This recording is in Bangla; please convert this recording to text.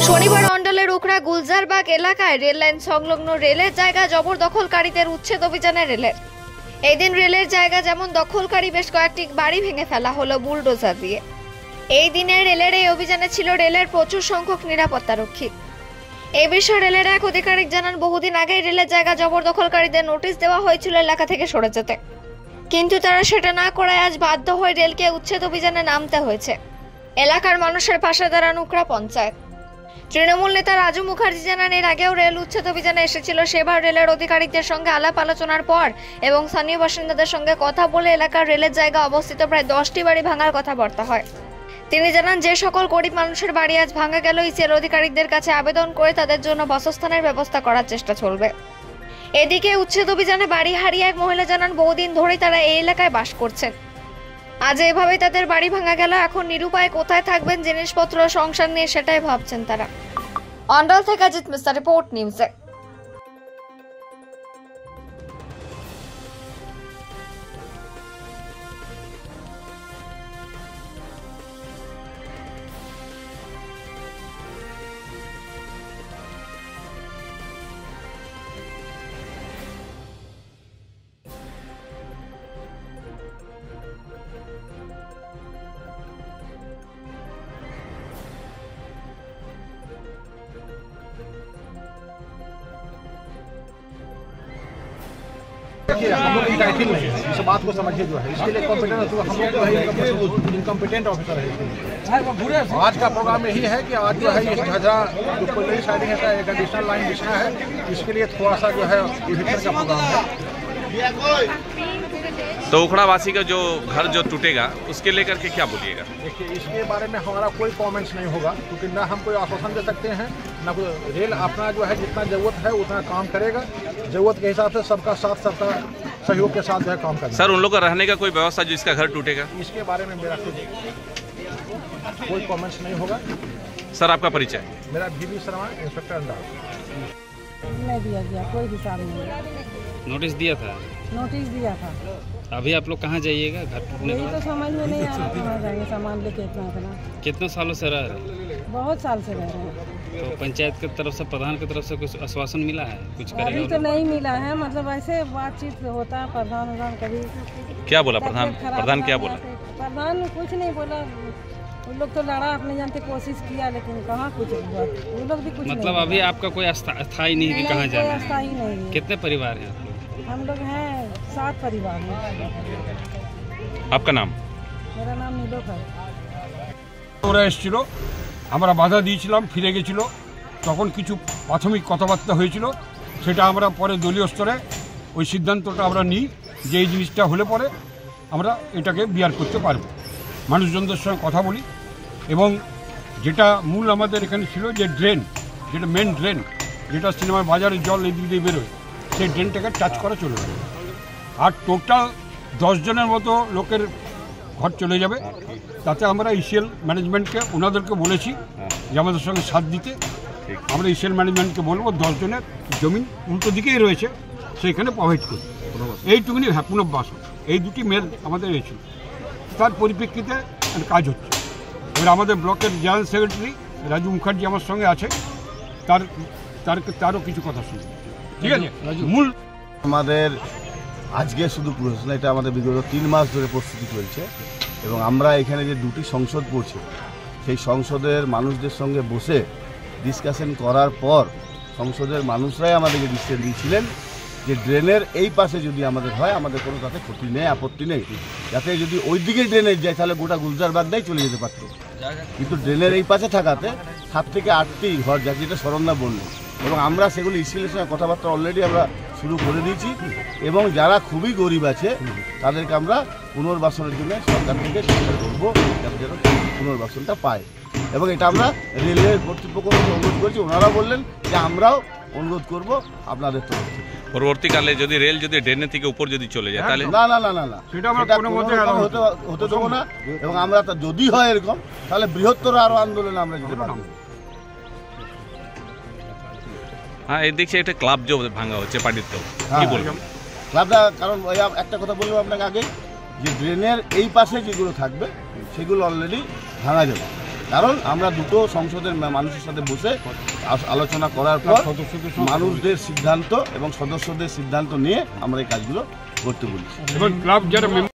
শনিবার অন্ডালের উখড়া গুলজারবাগ এলাকায় রেল লাইন সংলগ্ন রেলের জায়গা জবরদখলকারীদের উচ্ছেদ অভিযানে রেলের এই দিন রেলের জায়গা যেমন দখলকারী বেশ কয়েকটি বাড়ি ভেঙে ফেলা হলো বুলডোজার দিয়ে। এই দিনে রেলের এই অভিযানে ছিল রেলের প্রচুর সংখ্যক নিরাপত্তারক্ষী। এই বিষয়ে রেলের এক আধিকারিক জানান, বহুদিন আগেই রেলের জায়গা জবরদখলকারীদের নোটিশ দেওয়া হয়েছিল এলাকা থেকে সরে যেতে, কিন্তু তারা সেটা না করায় আজ বাধ্য হয়ে রেলকে উচ্ছেদ অভিযানে নামতে হয়েছে। এলাকার মানুষের পাশে দাঁড়ান উখড়া পঞ্চায়েত। তৃণমূল নেতা রাজু মুখার্জি জানান, এর আগেও রেল উচ্ছেদ অভিযানে এসেছিল। সেবার রেলের আধিকারিকদের সঙ্গে আলাপ আলোচনার পর এবং স্থানীয় বাসিন্দাদের সঙ্গে কথা বলে এলাকার রেলের জায়গা অবস্থিত প্রায় 10টি বাড়ি ভাঙার কথাবার্তা হয়। তিনি জানান, যে সকল গরিব মানুষের বাড়ি আজ ভাঙা গেল, ইসিএল আধিকারিকদের কাছে আবেদন করে তাদের জন্য বাসস্থানের ব্যবস্থা করার চেষ্টা চলবে। এদিকে উচ্ছেদ অভিযানে বাড়ি হারিয়ে এক মহিলা জানান, বহুদিন ধরেই তারা এই এলাকায় বাস করছেন। আজ এভাবেই তাদের বাড়ি ভাঙা গেল। এখন নিরুপায় কোথায় থাকবেন, জিনিসপত্র সংসার নিয়ে সেটাই ভাবছেন তারা। অন্ডাল থেকে অজিত মিশ্রা, রিপোর্ট নিউজে। हम लोग टाइटल नहीं है, इस बात को समझिए जो है, इसके लिए कॉम्पिटेंट हम लोग जो है इनकम्पिटेंट ऑफिसर है। आज का प्रोग्राम यही है कि आज जो है इस झझरा जो कोयले साइडिंग है एक एडिशनल लाइन बिछना है, इसके लिए थोड़ा सा जो है इविक्शन का प्रोग्राम है। तो उखड़ावासी का जो घर जो टूटेगा उसके लेकर के क्या बोलिएगा? देखिए, इसके बारे में हमारा कोई कमेंट्स नहीं होगा, क्योंकि ना हम कोई आश्वासन दे सकते हैं, ना कोई। रेल अपना जो है जितना जरूरत है उतना काम करेगा, जरूरत के हिसाब से सबका साथ सबका सहयोग के साथ जो है काम करेगा। सर, उन लोग का रहने का कोई व्यवस्था जो इसका घर टूटेगा? इसके बारे में मेरा कोई कमेंट्स नहीं होगा। सर, आपका परिचय? मेरा बीबी शर्मा, इंस्पेक्टर अंडा। नहीं दिया गया, कोई हिसाब नहीं। नोटिस दिया था? नोटिस दिया था। अभी आप लोग कहाँ जाइएगा घर टूटने के यही बाद? तो समझ में नहीं आ रहा कहाँ जाएंगे, सामान लेके इतना। कितने सालों से रह रहे हैं? बहुत साल से रह रहे हैं। तो पंचायत की तरफ से, प्रधान की तरफ से कुछ आश्वासन मिला है? कुछ अभी तो करेगा? नहीं मिला है, मतलब ऐसे बातचीत होता है। प्रधान कभी क्या बोला प्रधान? प्रधान क्या बोला? प्रधान कुछ नहीं बोला। उन लोग तो लड़ा, अपने जानते कोशिश किया, लेकिन कहाँ कुछ हुआ। उन लोग भी कुछ मतलब अभी आपका कोई स्थायी नहीं कि कहाँ जाना है? स्थायी नहीं है। कितने परिवार हैं? हम लोग हैं 7 परिवार में। आपका नाम? मेरा नाम নীলোফার। ওরা এসেছিল, আমরা বাধা দিয়েছিলাম, ফিরে গেছিল। তখন কিছু প্রাথমিক কথাবার্তা হয়েছিল, সেটা আমরা পরে দলীয় স্তরে ওই সিদ্ধান্তটা আমরা নিই যে এই জিনিসটা হলে পরে আমরা এটাকে বিয়ার করতে পারব। মানুষজনদের সঙ্গে কথা বলি, এবং যেটা মূল আমাদের এখানে ছিল যে ড্রেন, যেটা মেন ড্রেন, যেটা সিনেমার বাজারের জল এই দিক দিয়ে বেরোয়, সেই ড্রেনটাকে টাচ করা চলে যাবে। আর টোটাল 10 জনের মতো লোকের ঘর চলে যাবে। তাতে আমরা ইসিএল ম্যানেজমেন্টকে, ওনাদেরকে বলেছি যে আমাদের সঙ্গে সাথ দিতে। আমরা ইসিএল ম্যানেজমেন্টকে বলবো 10 জনের জমিন উল্টো দিকেই রয়েছে, সেইখানে প্রোভাইড করি। এইটুকুনি পুনর্বাসন, এই দুটি মেল আমাদের এসেছিল। তার পরিপ্রেক্ষিতে কাজ হচ্ছে। এবার আমাদের ব্লকের জেনারেল সেক্রেটারি রাজু মুখার্জি আমার সঙ্গে আছে, তারও কিছু কথা শুনি। ঠিক আছে, মূল আমাদের আজকে শুধু প্রশ্ন, এটা আমাদের বিগত 3 মাস ধরে প্রস্তুতি চলছে, এবং আমরা এখানে যে 2টি সংসদ পড়ছে, সেই সংসদের মানুষদের সঙ্গে বসে ডিসকাশন করার পর সংসদের মানুষরাই আমাদেরকে ডিসিশন দিয়েছিলেন যে ড্রেনের এই পাশে যদি আমাদের হয়, আমাদের কোনো তাতে ক্ষতি নেই, আপত্তি নেই। যাতে যদি ওই দিকে ড্রেনের যায় তাহলে গোটা গুলজারবাগটাই চলে যেতে পারত, কিন্তু ড্রেনের এই পাশে থাকাতে 7 থেকে 8টি ঘর, যা যেটা শরণদা বললো, এবং আমরা সেগুলো ইসিএলের সঙ্গে কথাবার্তা অলরেডি আমরা শুরু করে দিয়েছি। এবং যারা খুবই গরিব আছে তাদেরকে আমরা পুনর্বাসনের জন্য সরকার থেকে চেষ্টা করবো, যাতে যেন পুনর্বাসনটা পায়। এবং এটা আমরা রেলের কর্তৃপক্ষকে অনুরোধ করেছি, ওনারা বললেন যে আমরাও অনুরোধ করব আপনাদের তরফ থেকে। পরবর্তীকালে যদি রেল যদি ড্রেনের থেকে উপর যদি চলে যায় তাহলে না না না না না, সেটা আমরা কোনো মতে হতে দেবো না। এবং আমরা যদি হয় এরকম, তাহলে বৃহত্তর আরো আন্দোলনে আমরা যেতে পারবো। হ্যাঁ, এই দেখছি একটা ক্লাব যে ভাঙা হচ্ছে পার্টিতে, কি বলবেন? ক্লাবটা, কারণ একটা কথা বলবো আপনাকে আগে, যে ড্রেনের এই পাশে যেগুলো থাকবে সেগুলো অলরেডি ভাঙা যাবে, কারণ আমরা দুটো সংসদের মানুষের সাথে বসে আলোচনা করার পর মানুষদের সিদ্ধান্ত এবং সদস্যদের সিদ্ধান্ত নিয়ে আমরা এই কাজগুলো করতে বলেছি। এবং ক্লাব যারা